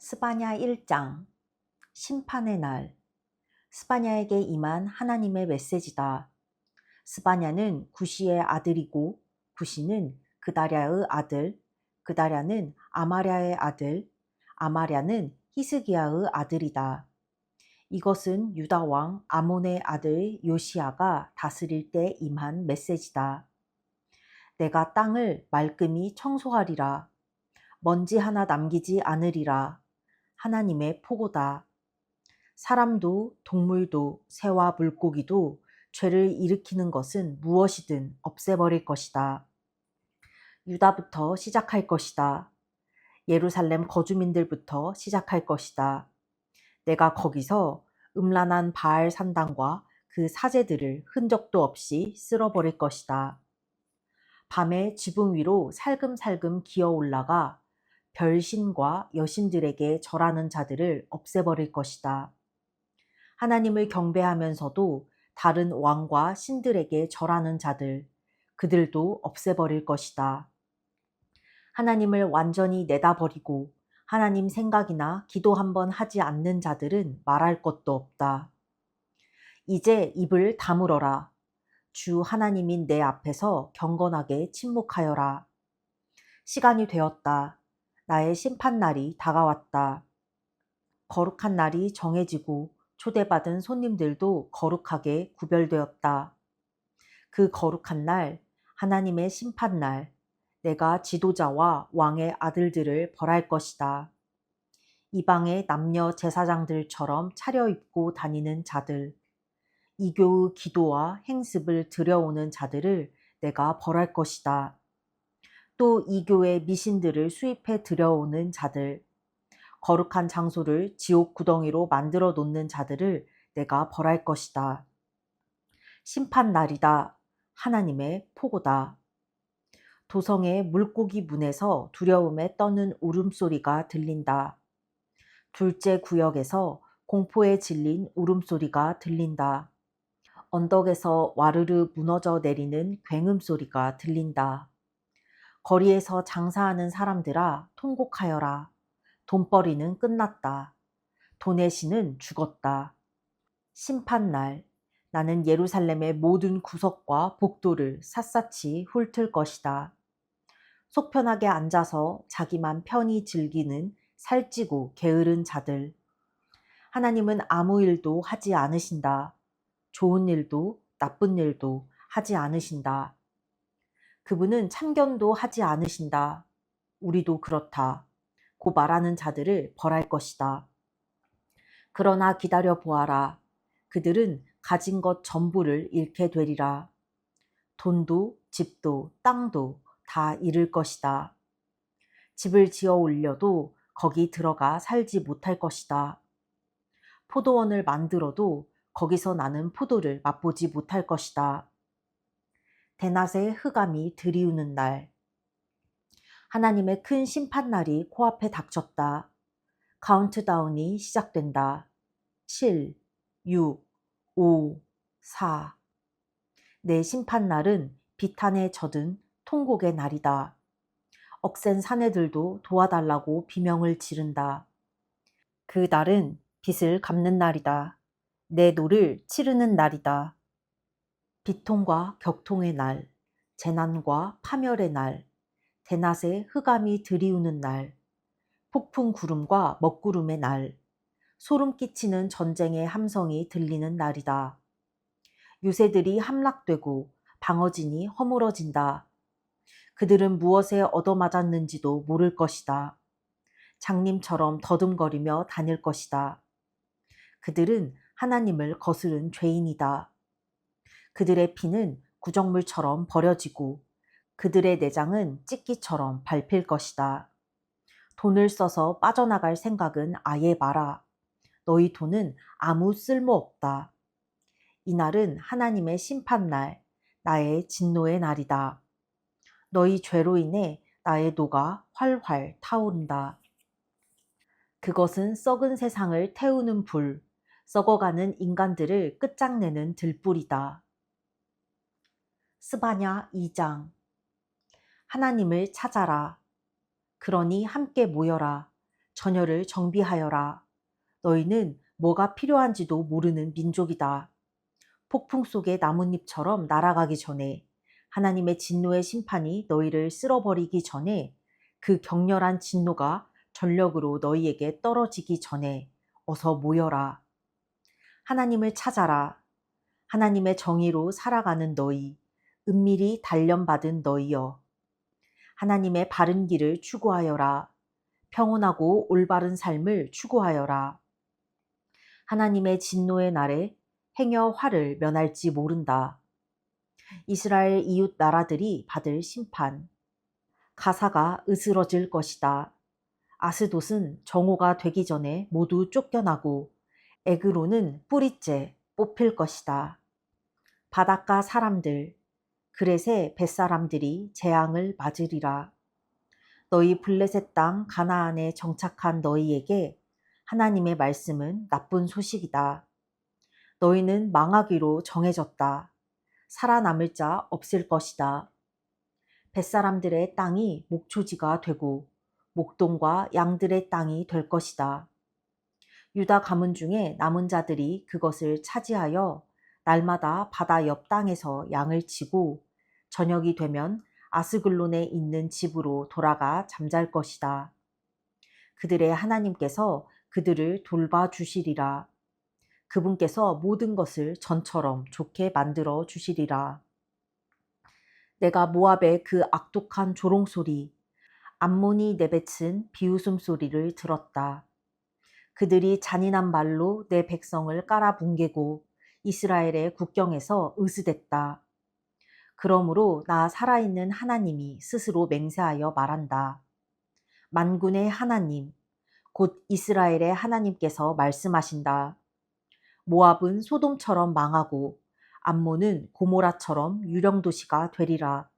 스바냐 1장 심판의 날. 스바냐에게 임한 하나님의 메시지다. 스바냐는 구시의 아들이고 구시는 그다랴의 아들, 그다랴는 아마랴의 아들, 아마랴는 히스기야의 아들이다. 이것은 유다 왕 아몬의 아들 요시야가 다스릴 때 임한 메시지다. 내가 땅을 말끔히 청소하리라. 먼지 하나 남기지 않으리라. 하나님의 포고다. 사람도 동물도 새와 물고기도 죄를 일으키는 것은 무엇이든 없애버릴 것이다. 유다부터 시작할 것이다. 예루살렘 거주민들부터 시작할 것이다. 내가 거기서 음란한 바알 산당과 그 사제들을 흔적도 없이 쓸어버릴 것이다. 밤에 지붕 위로 살금살금 기어 올라가 별신과 여신들에게 절하는 자들을 없애버릴 것이다. 하나님을 경배하면서도 다른 왕과 신들에게 절하는 자들, 그들도 없애버릴 것이다. 하나님을 완전히 내다버리고 하나님 생각이나 기도 한번 하지 않는 자들은 말할 것도 없다. 이제 입을 다물어라. 주 하나님인 내 앞에서 경건하게 침묵하여라. 시간이 되었다. 나의 심판날이 다가왔다. 거룩한 날이 정해지고 초대받은 손님들도 거룩하게 구별되었다. 그 거룩한 날, 하나님의 심판날, 내가 지도자와 왕의 아들들을 벌할 것이다. 이방의 남녀 제사장들처럼 차려입고 다니는 자들, 이교의 기도와 행습을 들여오는 자들을 내가 벌할 것이다. 또 이교의 미신들을 수입해 들여오는 자들, 거룩한 장소를 지옥 구덩이로 만들어 놓는 자들을 내가 벌할 것이다. 심판 날이다. 하나님의 포고다. 도성의 물고기 문에서 두려움에 떠는 울음소리가 들린다. 둘째 구역에서 공포에 질린 울음소리가 들린다. 언덕에서 와르르 무너져 내리는 굉음소리가 들린다. 거리에서 장사하는 사람들아 통곡하여라. 돈벌이는 끝났다. 돈의 신은 죽었다. 심판날, 나는 예루살렘의 모든 구석과 복도를 샅샅이 훑을 것이다. 속편하게 앉아서 자기만 편히 즐기는 살찌고 게으른 자들. 하나님은 아무 일도 하지 않으신다. 좋은 일도 나쁜 일도 하지 않으신다. 그분은 참견도 하지 않으신다. 우리도 그렇다. 고 말하는 자들을 벌할 것이다. 그러나 기다려 보아라. 그들은 가진 것 전부를 잃게 되리라. 돈도 집도 땅도 다 잃을 것이다. 집을 지어 올려도 거기 들어가 살지 못할 것이다. 포도원을 만들어도 거기서 나는 포도를 맛보지 못할 것이다. 대낮에 흑암이 들이우는 날. 하나님의 큰 심판날이 코앞에 닥쳤다. 카운트다운이 시작된다. 7, 6, 5, 4. 내 심판날은 비탄에 젖은 통곡의 날이다. 억센 사내들도 도와달라고 비명을 지른다. 그 날은 빚을 갚는 날이다. 내 노를 치르는 날이다. 비통과 격통의 날, 재난과 파멸의 날, 대낮에 흑암이 들이우는 날, 폭풍 구름과 먹구름의 날, 소름 끼치는 전쟁의 함성이 들리는 날이다. 유새들이 함락되고 방어진이 허물어진다. 그들은 무엇에 얻어맞았는지도 모를 것이다. 장님처럼 더듬거리며 다닐 것이다. 그들은 하나님을 거스른 죄인이다. 그들의 피는 구정물처럼 버려지고 그들의 내장은 찢기처럼 밟힐 것이다. 돈을 써서 빠져나갈 생각은 아예 마라. 너희 돈은 아무 쓸모 없다. 이날은 하나님의 심판날, 나의 진노의 날이다. 너희 죄로 인해 나의 노가 활활 타오른다. 그것은 썩은 세상을 태우는 불, 썩어가는 인간들을 끝장내는 들불이다. 스바냐 2장. 하나님을 찾아라. 그러니 함께 모여라. 처녀를 정비하여라. 너희는 뭐가 필요한지도 모르는 민족이다. 폭풍 속의 나뭇잎처럼 날아가기 전에, 하나님의 진노의 심판이 너희를 쓸어버리기 전에, 그 격렬한 진노가 전력으로 너희에게 떨어지기 전에 어서 모여라. 하나님을 찾아라. 하나님의 정의로 살아가는 너희, 은밀히 단련받은 너희여. 하나님의 바른 길을 추구하여라. 평온하고 올바른 삶을 추구하여라. 하나님의 진노의 날에 행여 화를 면할지 모른다. 이스라엘 이웃 나라들이 받을 심판. 가사가 으스러질 것이다. 아스돗은 정오가 되기 전에 모두 쫓겨나고 에그론은 뿌리째 뽑힐 것이다. 바닷가 사람들, 그렛의 뱃사람들이 재앙을 맞으리라. 너희 블레셋 땅 가나안에 정착한 너희에게 하나님의 말씀은 나쁜 소식이다. 너희는 망하기로 정해졌다. 살아남을 자 없을 것이다. 뱃사람들의 땅이 목초지가 되고 목동과 양들의 땅이 될 것이다. 유다 가문 중에 남은 자들이 그것을 차지하여 날마다 바다 옆 땅에서 양을 치고 저녁이 되면 아스글론에 있는 집으로 돌아가 잠잘 것이다. 그들의 하나님께서 그들을 돌봐주시리라. 그분께서 모든 것을 전처럼 좋게 만들어 주시리라. 내가 모압의 그 악독한 조롱소리, 암몬이 내뱉은 비웃음 소리를 들었다. 그들이 잔인한 말로 내 백성을 깔아뭉개고 이스라엘의 국경에서 으스댔다. 그러므로 나 살아있는 하나님이 스스로 맹세하여 말한다. 만군의 하나님, 곧 이스라엘의 하나님께서 말씀하신다. 모압은 소돔처럼 망하고 암몬은 고모라처럼 유령도시가 되리라.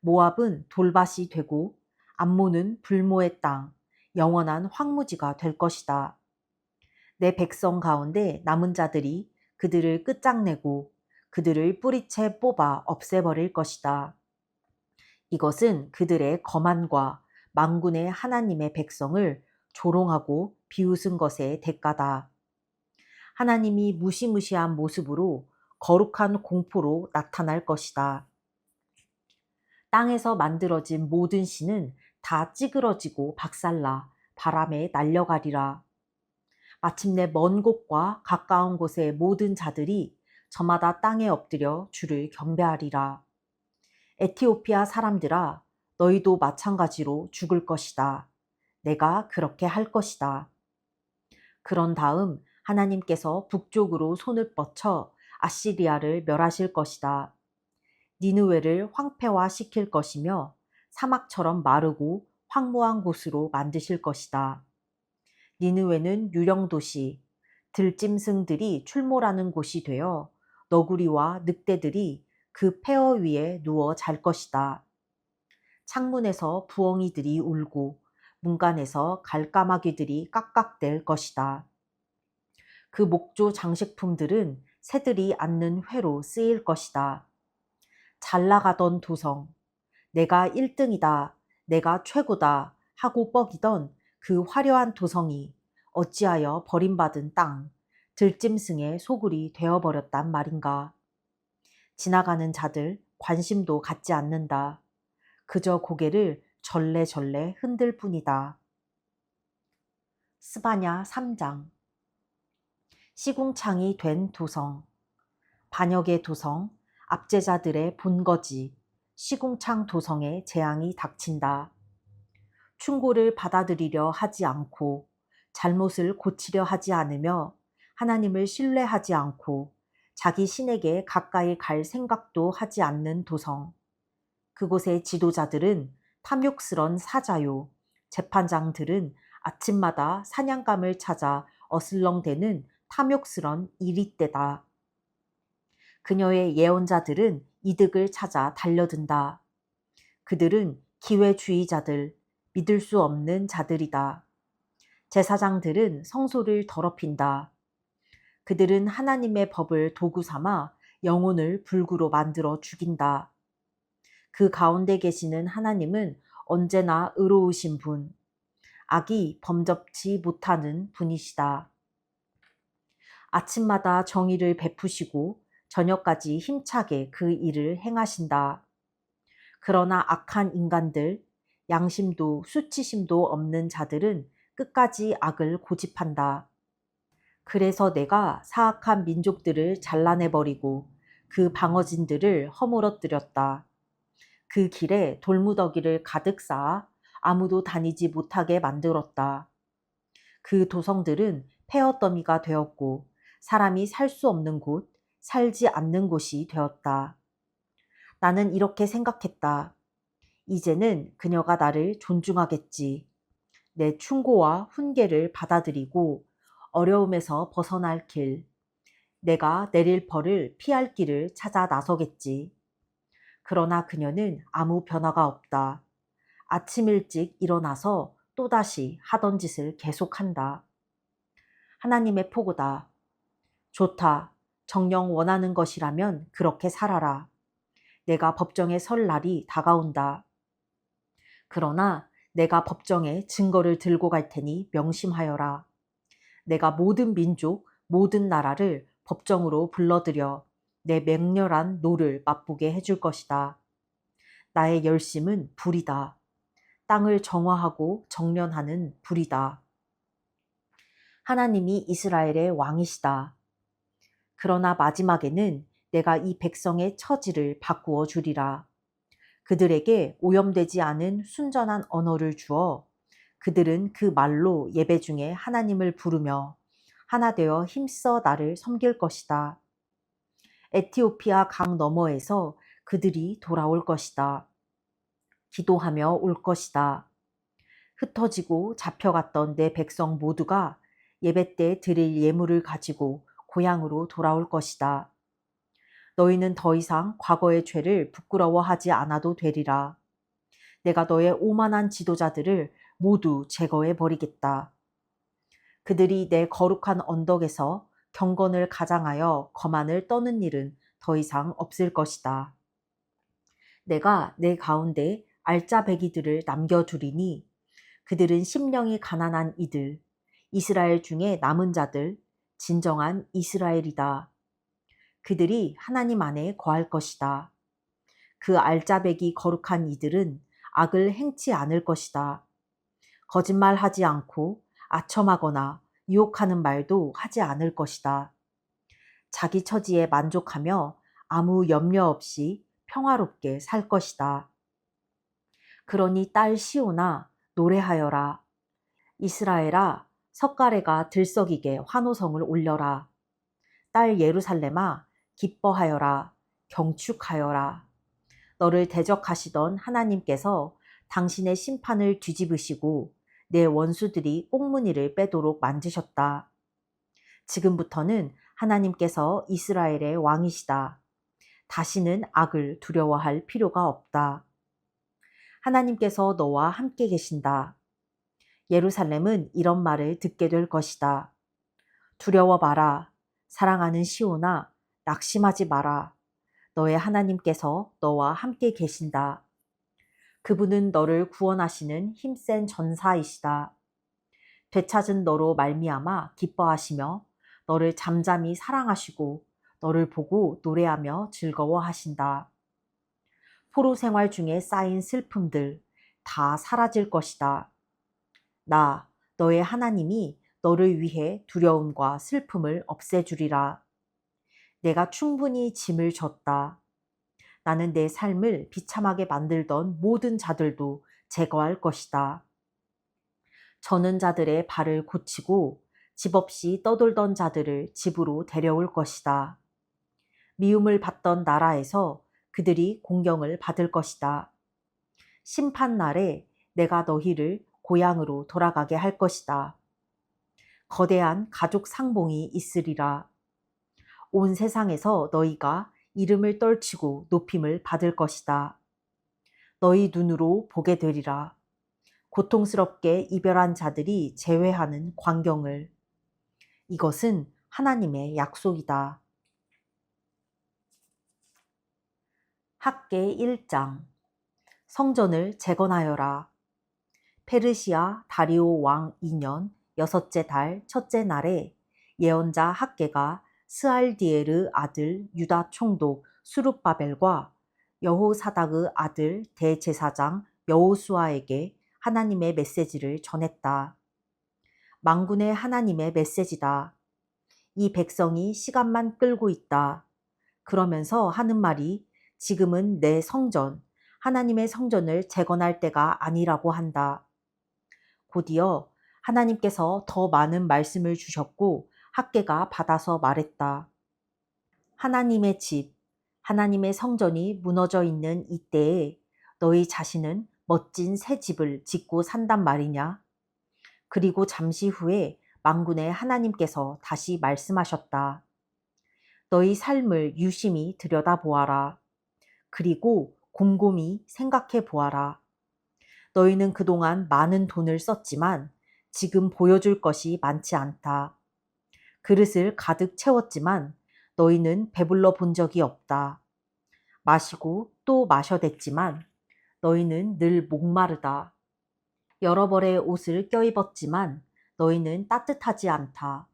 모압은 돌밭이 되고 암몬은 불모의 땅, 영원한 황무지가 될 것이다. 내 백성 가운데 남은 자들이 그들을 끝장내고 그들을 뿌리채 뽑아 없애버릴 것이다. 이것은 그들의 거만과 만군의 하나님의 백성을 조롱하고 비웃은 것의 대가다. 하나님이 무시무시한 모습으로 거룩한 공포로 나타날 것이다. 땅에서 만들어진 모든 신은 다 찌그러지고 박살나 바람에 날려가리라. 마침내 먼 곳과 가까운 곳의 모든 자들이 저마다 땅에 엎드려 주를 경배하리라. 에티오피아 사람들아, 너희도 마찬가지로 죽을 것이다. 내가 그렇게 할 것이다. 그런 다음 하나님께서 북쪽으로 손을 뻗쳐 아시리아를 멸하실 것이다. 니느웨를 황폐화시킬 것이며 사막처럼 마르고 황무한 곳으로 만드실 것이다. 니느웨는 유령도시, 들짐승들이 출몰하는 곳이 되어 너구리와 늑대들이 그 폐허 위에 누워 잘 것이다. 창문에서 부엉이들이 울고 문간에서 갈까마귀들이 깍깍댈 것이다. 그 목조 장식품들은 새들이 앉는 회로 쓰일 것이다. 잘 나가던 도성, 내가 1등이다, 내가 최고다 하고 뻐기던 그 화려한 도성이 어찌하여 버림받은 땅, 들짐승의 소굴이 되어버렸단 말인가. 지나가는 자들 관심도 갖지 않는다. 그저 고개를 절레절레 흔들 뿐이다. 스바냐 3장. 시궁창이 된 도성, 반역의 도성, 압제자들의 본거지, 시궁창 도성에 재앙이 닥친다. 충고를 받아들이려 하지 않고 잘못을 고치려 하지 않으며 하나님을 신뢰하지 않고 자기 신에게 가까이 갈 생각도 하지 않는 도성. 그곳의 지도자들은 탐욕스런 사자요, 재판장들은 아침마다 사냥감을 찾아 어슬렁대는 탐욕스런 이리떼다. 그녀의 예언자들은 이득을 찾아 달려든다. 그들은 기회주의자들, 믿을 수 없는 자들이다. 제사장들은 성소를 더럽힌다. 그들은 하나님의 법을 도구 삼아 영혼을 불구로 만들어 죽인다. 그 가운데 계시는 하나님은 언제나 의로우신 분, 악이 범접치 못하는 분이시다. 아침마다 정의를 베푸시고 저녁까지 힘차게 그 일을 행하신다. 그러나 악한 인간들, 양심도 수치심도 없는 자들은 끝까지 악을 고집한다. 그래서 내가 사악한 민족들을 잘라내버리고 그 방어진들을 허물어뜨렸다. 그 길에 돌무더기를 가득 쌓아 아무도 다니지 못하게 만들었다. 그 도성들은 폐허더미가 되었고 사람이 살 수 없는 곳, 살지 않는 곳이 되었다. 나는 이렇게 생각했다. 이제는 그녀가 나를 존중하겠지. 내 충고와 훈계를 받아들이고 어려움에서 벗어날 길, 내가 내릴 벌을 피할 길을 찾아 나서겠지. 그러나 그녀는 아무 변화가 없다. 아침 일찍 일어나서 또다시 하던 짓을 계속한다. 하나님의 포고다. 좋다. 정녕 원하는 것이라면 그렇게 살아라. 내가 법정에 설 날이 다가온다. 그러나 내가 법정에 증거를 들고 갈 테니 명심하여라. 내가 모든 민족, 모든 나라를 법정으로 불러들여 내 맹렬한 노를 맛보게 해줄 것이다. 나의 열심은 불이다. 땅을 정화하고 정련하는 불이다. 하나님이 이스라엘의 왕이시다. 그러나 마지막에는 내가 이 백성의 처지를 바꾸어 주리라. 그들에게 오염되지 않은 순전한 언어를 주어 그들은 그 말로 예배 중에 하나님을 부르며 하나 되어 힘써 나를 섬길 것이다. 에티오피아 강 너머에서 그들이 돌아올 것이다. 기도하며 올 것이다. 흩어지고 잡혀갔던 내 백성 모두가 예배 때 드릴 예물을 가지고 고향으로 돌아올 것이다. 너희는 더 이상 과거의 죄를 부끄러워하지 않아도 되리라. 내가 너의 오만한 지도자들을 모두 제거해 버리겠다. 그들이 내 거룩한 언덕에서 경건을 가장하여 거만을 떠는 일은 더 이상 없을 것이다. 내가 내 가운데 알짜배기들을 남겨두리니 그들은 심령이 가난한 이들, 이스라엘 중에 남은 자들, 진정한 이스라엘이다. 그들이 하나님 안에 거할 것이다. 그 알짜배기 거룩한 이들은 악을 행치 않을 것이다. 거짓말하지 않고 아첨하거나 유혹하는 말도 하지 않을 것이다. 자기 처지에 만족하며 아무 염려 없이 평화롭게 살 것이다. 그러니 딸 시온아 노래하여라. 이스라엘아 석가래가 들썩이게 환호성을 올려라. 딸 예루살렘아 기뻐하여라. 경축하여라. 너를 대적하시던 하나님께서 당신의 심판을 뒤집으시고 내 원수들이 꽁무니를 빼도록 만드셨다. 지금부터는 하나님께서 이스라엘의 왕이시다. 다시는 악을 두려워할 필요가 없다. 하나님께서 너와 함께 계신다. 예루살렘은 이런 말을 듣게 될 것이다. 두려워 마라. 사랑하는 시온아, 낙심하지 마라. 너의 하나님께서 너와 함께 계신다. 그분은 너를 구원하시는 힘센 전사이시다. 되찾은 너로 말미암아 기뻐하시며 너를 잠잠히 사랑하시고 너를 보고 노래하며 즐거워하신다. 포로 생활 중에 쌓인 슬픔들 다 사라질 것이다. 나, 너의 하나님이 너를 위해 두려움과 슬픔을 없애주리라. 내가 충분히 짐을 졌다. 나는 내 삶을 비참하게 만들던 모든 자들도 제거할 것이다. 저는 자들의 발을 고치고 집 없이 떠돌던 자들을 집으로 데려올 것이다. 미움을 받던 나라에서 그들이 공경을 받을 것이다. 심판 날에 내가 너희를 고향으로 돌아가게 할 것이다. 거대한 가족 상봉이 있으리라. 온 세상에서 너희가 이름을 떨치고 높임을 받을 것이다. 너희 눈으로 보게 되리라. 고통스럽게 이별한 자들이 재회하는 광경을. 이것은 하나님의 약속이다. 학계 1장 성전을 재건하여라. 페르시아 다리오 왕 2년 여섯째 달 첫째 날에 예언자 학개가 스알디에르 아들 유다 총독 수룹바벨과 여호사닥의 아들 대제사장 여호수아에게 하나님의 메시지를 전했다. 만군의 하나님의 메시지다. 이 백성이 시간만 끌고 있다. 그러면서 하는 말이 지금은 내 성전, 하나님의 성전을 재건할 때가 아니라고 한다. 곧이어 하나님께서 더 많은 말씀을 주셨고 학개가 받아서 말했다. 하나님의 집, 하나님의 성전이 무너져 있는 이때에 너희 자신은 멋진 새 집을 짓고 산단 말이냐? 그리고 잠시 후에 만군의 하나님께서 다시 말씀하셨다. 너희 삶을 유심히 들여다보아라. 그리고 곰곰이 생각해 보아라. 너희는 그동안 많은 돈을 썼지만 지금 보여줄 것이 많지 않다. 그릇을 가득 채웠지만 너희는 배불러 본 적이 없다. 마시고 또 마셔댔지만 너희는 늘 목마르다. 여러 벌의 옷을 껴입었지만 너희는 따뜻하지 않다.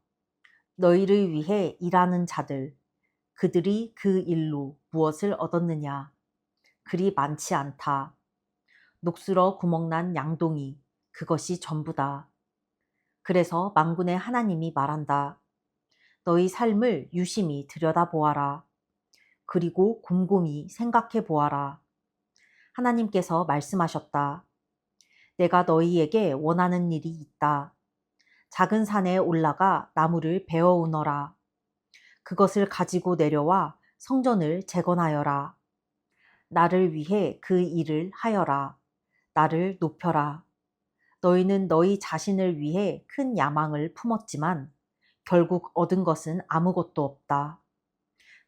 너희를 위해 일하는 자들, 그들이 그 일로 무엇을 얻었느냐? 그리 많지 않다. 녹슬어 구멍난 양동이, 그것이 전부다. 그래서 만군의 하나님이 말한다. 너희 삶을 유심히 들여다보아라. 그리고 곰곰이 생각해 보아라. 하나님께서 말씀하셨다. 내가 너희에게 원하는 일이 있다. 작은 산에 올라가 나무를 베어 오너라. 그것을 가지고 내려와 성전을 재건하여라. 나를 위해 그 일을 하여라. 나를 높여라. 너희는 너희 자신을 위해 큰 야망을 품었지만 결국 얻은 것은 아무것도 없다.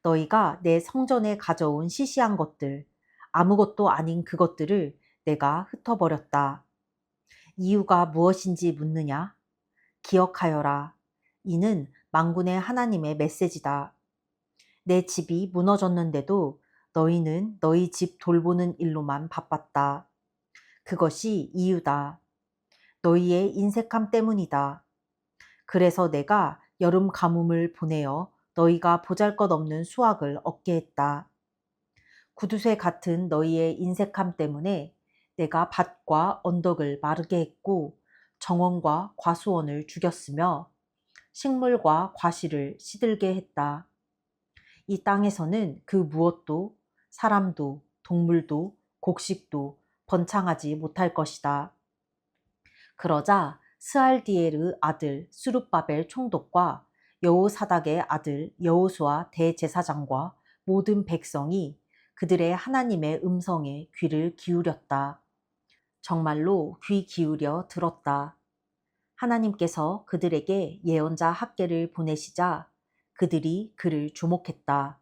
너희가 내 성전에 가져온 시시한 것들, 아무것도 아닌 그것들을 내가 흩어버렸다. 이유가 무엇인지 묻느냐? 기억하여라. 이는 만군의 하나님의 메시지다. 내 집이 무너졌는데도 너희는 너희 집 돌보는 일로만 바빴다. 그것이 이유다. 너희의 인색함 때문이다. 그래서 내가 여름 가뭄을 보내어 너희가 보잘것없는 수확을 얻게 했다. 구두쇠 같은 너희의 인색함 때문에 내가 밭과 언덕을 마르게 했고 정원과 과수원을 죽였으며 식물과 과실을 시들게 했다. 이 땅에서는 그 무엇도 사람도 동물도 곡식도 번창하지 못할 것이다. 그러자 스알디에르 아들 수룹바벨 총독과 여호사닥의 아들 여호수아 대제사장과 모든 백성이 그들의 하나님의 음성에 귀를 기울였다. 정말로 귀 기울여 들었다. 하나님께서 그들에게 예언자 학개를 보내시자 그들이 그를 주목했다.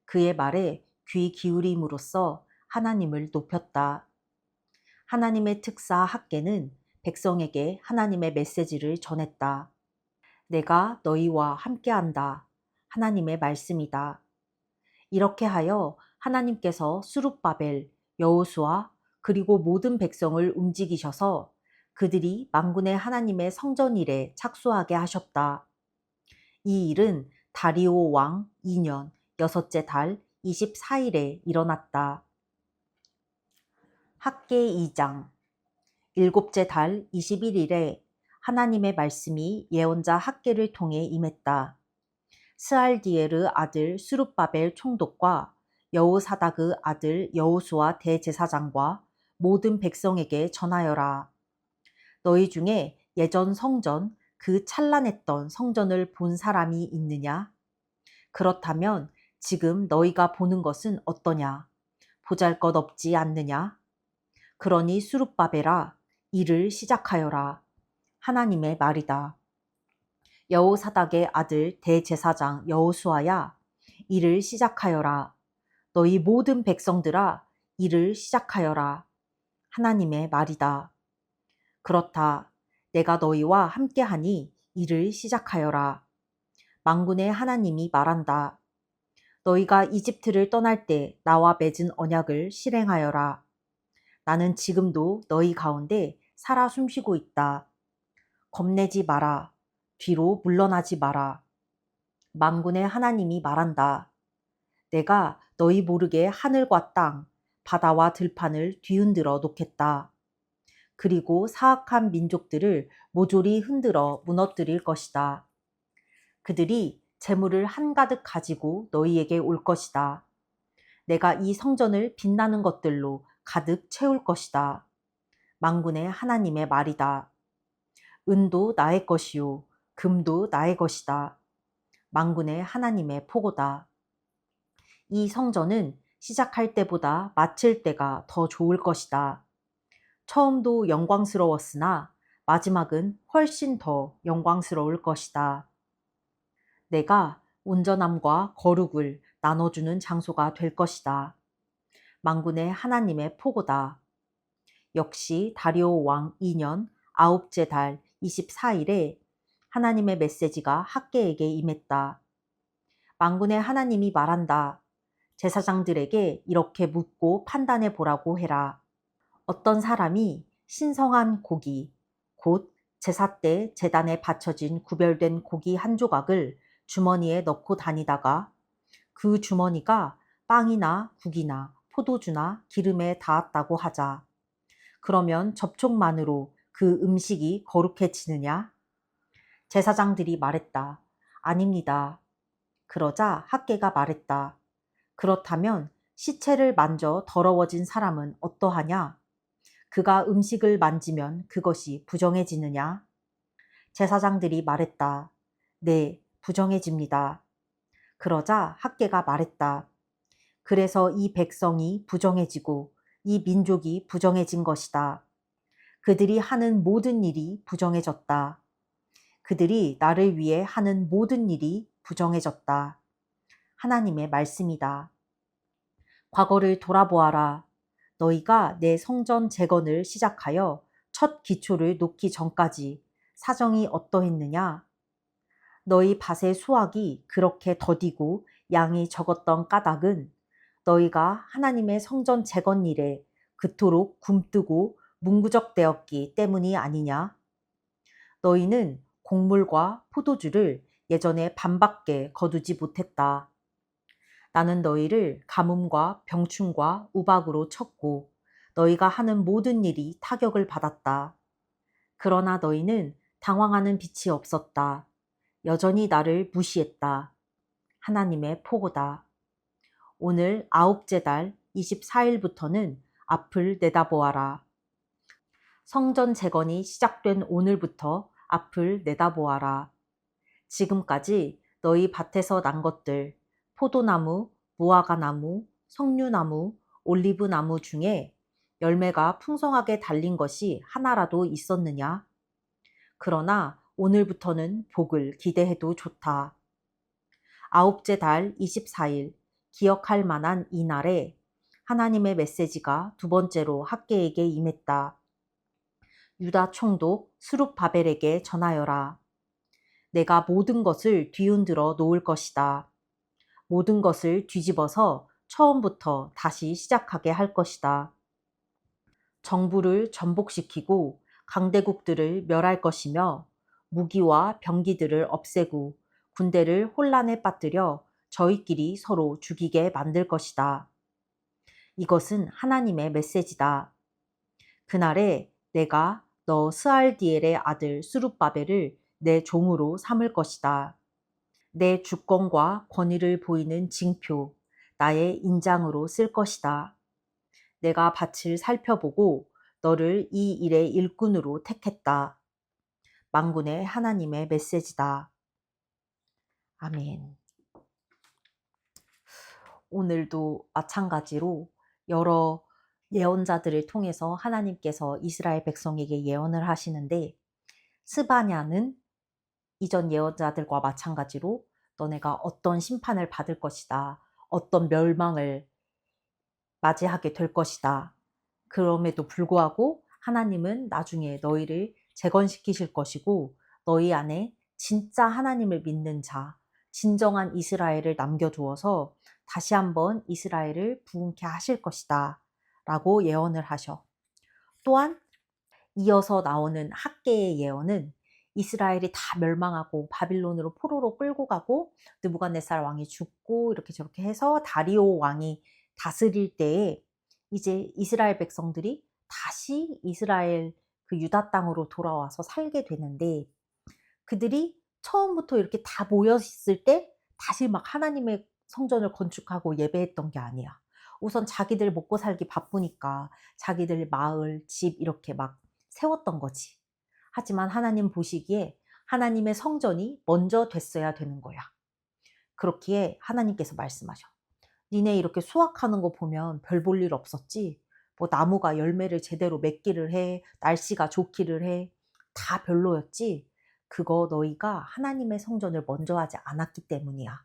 그의 말에 귀 기울임으로써 하나님을 높였다. 하나님의 특사 학개는 백성에게 하나님의 메시지를 전했다. 내가 너희와 함께한다. 하나님의 말씀이다. 이렇게 하여 하나님께서 수룹바벨, 여호수아 그리고 모든 백성을 움직이셔서 그들이 만군의 하나님의 성전 일에 착수하게 하셨다. 이 일은 다리오 왕 2년 여섯째 달 24일에 일어났다. 학개 2장 일곱째 달 21일에 하나님의 말씀이 예언자 학개를 통해 임했다. 스알디에르 아들 수룹바벨 총독과 여호사닥의 아들 여호수아 대제사장과 모든 백성에게 전하여라. 너희 중에 예전 성전, 그 찬란했던 성전을 본 사람이 있느냐? 그렇다면 지금 너희가 보는 것은 어떠냐? 보잘것없지 않느냐? 그러니 수룹바벨아, 일을 시작하여라. 하나님의 말이다. 여호사닥의 아들 대제사장 여호수아야, 일을 시작하여라. 너희 모든 백성들아, 일을 시작하여라. 하나님의 말이다. 그렇다. 내가 너희와 함께하니 일을 시작하여라. 만군의 하나님이 말한다. 너희가 이집트를 떠날 때 나와 맺은 언약을 실행하여라. 나는 지금도 너희 가운데 살아 숨쉬고 있다. 겁내지 마라. 뒤로 물러나지 마라. 만군의 하나님이 말한다. 내가 너희 모르게 하늘과 땅, 바다와 들판을 뒤흔들어 놓겠다. 그리고 사악한 민족들을 모조리 흔들어 무너뜨릴 것이다. 그들이 재물을 한가득 가지고 너희에게 올 것이다. 내가 이 성전을 빛나는 것들로 가득 채울 것이다. 만군의 하나님의 말이다. 은도 나의 것이요 금도 나의 것이다. 만군의 하나님의 포고다. 이 성전은 시작할 때보다 마칠 때가 더 좋을 것이다. 처음도 영광스러웠으나 마지막은 훨씬 더 영광스러울 것이다. 내가 온전함과 거룩을 나눠주는 장소가 될 것이다. 만군의 하나님의 포고다. 역시 다리오 왕 2년 아홉째 달 24일에 하나님의 메시지가 학개에게 임했다. 만군의 하나님이 말한다. 제사장들에게 이렇게 묻고 판단해 보라고 해라. 어떤 사람이 신성한 고기, 곧 제사 때 제단에 바쳐진 구별된 고기 한 조각을 주머니에 넣고 다니다가 그 주머니가 빵이나 국이나 포도주나 기름에 닿았다고 하자. 그러면 접촉만으로 그 음식이 거룩해지느냐? 제사장들이 말했다. 아닙니다. 그러자 학개가 말했다. 그렇다면 시체를 만져 더러워진 사람은 어떠하냐? 그가 음식을 만지면 그것이 부정해지느냐? 제사장들이 말했다. 네, 부정해집니다. 그러자 학개가 말했다. 그래서 이 백성이 부정해지고 이 민족이 부정해진 것이다. 그들이 하는 모든 일이 부정해졌다. 그들이 나를 위해 하는 모든 일이 부정해졌다. 하나님의 말씀이다. 과거를 돌아보아라. 너희가 내 성전 재건을 시작하여 첫 기초를 놓기 전까지 사정이 어떠했느냐? 너희 밭의 수확이 그렇게 더디고 양이 적었던 까닭은 너희가 하나님의 성전 재건 일에 그토록 굼뜨고 문구적되었기 때문이 아니냐? 너희는 곡물과 포도주를 예전에 반밖에 거두지 못했다. 나는 너희를 가뭄과 병충과 우박으로 쳤고 너희가 하는 모든 일이 타격을 받았다. 그러나 너희는 당황하는 빛이 없었다. 여전히 나를 무시했다. 하나님의 포고다. 오늘 아홉째 달 24일부터는 앞을 내다보아라. 성전 재건이 시작된 오늘부터 앞을 내다보아라. 지금까지 너희 밭에서 난 것들, 포도나무, 무화과나무, 석류나무, 올리브나무 중에 열매가 풍성하게 달린 것이 하나라도 있었느냐? 그러나 오늘부터는 복을 기대해도 좋다. 아홉째 달 24일 기억할 만한 이 날에 하나님의 메시지가 두 번째로 학개에게 임했다. 유다 총독 스룹바벨에게 전하여라. 내가 모든 것을 뒤흔들어 놓을 것이다. 모든 것을 뒤집어서 처음부터 다시 시작하게 할 것이다. 정부를 전복시키고 강대국들을 멸할 것이며 무기와 병기들을 없애고 군대를 혼란에 빠뜨려 저희끼리 서로 죽이게 만들 것이다. 이것은 하나님의 메시지다. 그날에 내가 너 스알디엘의 아들 스룹바벨을 내 종으로 삼을 것이다. 내 주권과 권위를 보이는 징표, 나의 인장으로 쓸 것이다. 내가 밭을 살펴보고 너를 이 일의 일꾼으로 택했다. 만군의 하나님의 메시지다. 아멘. 오늘도 마찬가지로 여러 예언자들을 통해서 하나님께서 이스라엘 백성에게 예언을 하시는데 스바냐는 이전 예언자들과 마찬가지로 너네가 어떤 심판을 받을 것이다. 어떤 멸망을 맞이하게 될 것이다. 그럼에도 불구하고 하나님은 나중에 너희를 재건시키실 것이고 너희 안에 진짜 하나님을 믿는 자, 진정한 이스라엘을 남겨두어서 다시 한번 이스라엘을 부흥케 하실 것이다 라고 예언을 하셔. 또한 이어서 나오는 학개의 예언은 이스라엘이 다 멸망하고 바빌론으로 포로로 끌고 가고 느부갓네살 왕이 죽고 이렇게 저렇게 해서 다리오 왕이 다스릴 때에 이제 이스라엘 백성들이 다시 이스라엘 그 유다 땅으로 돌아와서 살게 되는데, 그들이 처음부터 이렇게 다 모여 있을 때 다시 막 하나님의 성전을 건축하고 예배했던 게 아니야. 우선 자기들 먹고 살기 바쁘니까 자기들 마을, 집 이렇게 막 세웠던 거지. 하지만 하나님 보시기에 하나님의 성전이 먼저 됐어야 되는 거야. 그렇기에 하나님께서 말씀하셔. 니네 이렇게 수확하는 거 보면 별 볼 일 없었지? 뭐 나무가 열매를 제대로 맺기를 해, 날씨가 좋기를 해. 다 별로였지? 그거 너희가 하나님의 성전을 먼저 하지 않았기 때문이야.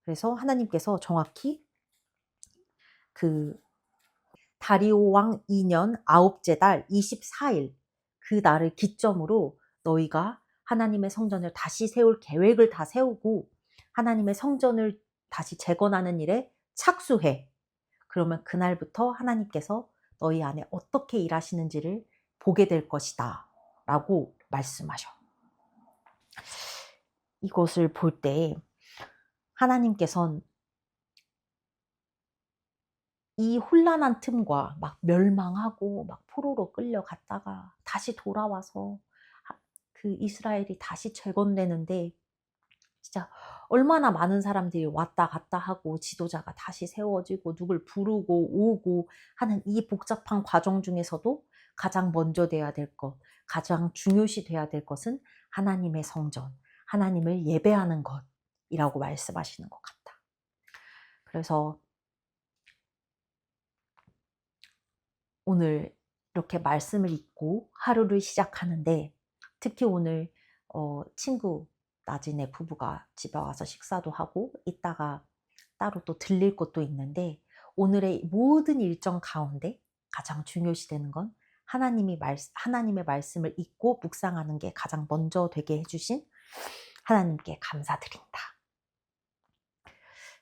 그래서 하나님께서 정확히 그 다리오 왕 2년 아홉째 달 24일 그 날을 기점으로 너희가 하나님의 성전을 다시 세울 계획을 다 세우고 하나님의 성전을 다시 재건하는 일에 착수해. 그러면 그날부터 하나님께서 너희 안에 어떻게 일하시는지를 보게 될 것이다 라고 말씀하셔. 이것을 볼 때 하나님께서는 이 혼란한 틈과 막 멸망하고 막 포로로 끌려갔다가 다시 돌아와서 그 이스라엘이 다시 재건되는데 진짜 얼마나 많은 사람들이 왔다 갔다 하고 지도자가 다시 세워지고 누굴 부르고 오고 하는 이 복잡한 과정 중에서도 가장 먼저 돼야 될 것, 가장 중요시 돼야 될 것은 하나님의 성전, 하나님을 예배하는 것이라고 말씀하시는 것 같다. 그래서 오늘 이렇게 말씀을 읽고 하루를 시작하는데, 특히 오늘 친구 나진의 부부가 집에 와서 식사도 하고 이따가 따로 또 들릴 곳도 있는데, 오늘의 모든 일정 가운데 가장 중요시 되는 건 하나님의 말씀을 읽고 묵상하는 게 가장 먼저 되게 해주신 하나님께 감사드린다.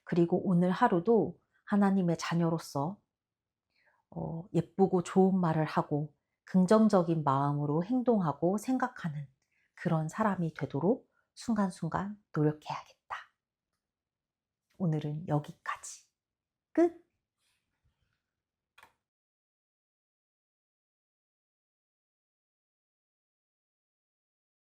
그리고 오늘 하루도 하나님의 자녀로서 예쁘고 좋은 말을 하고 긍정적인 마음으로 행동하고 생각하는 그런 사람이 되도록 순간순간 노력해야겠다. 오늘은 여기까지. 끝.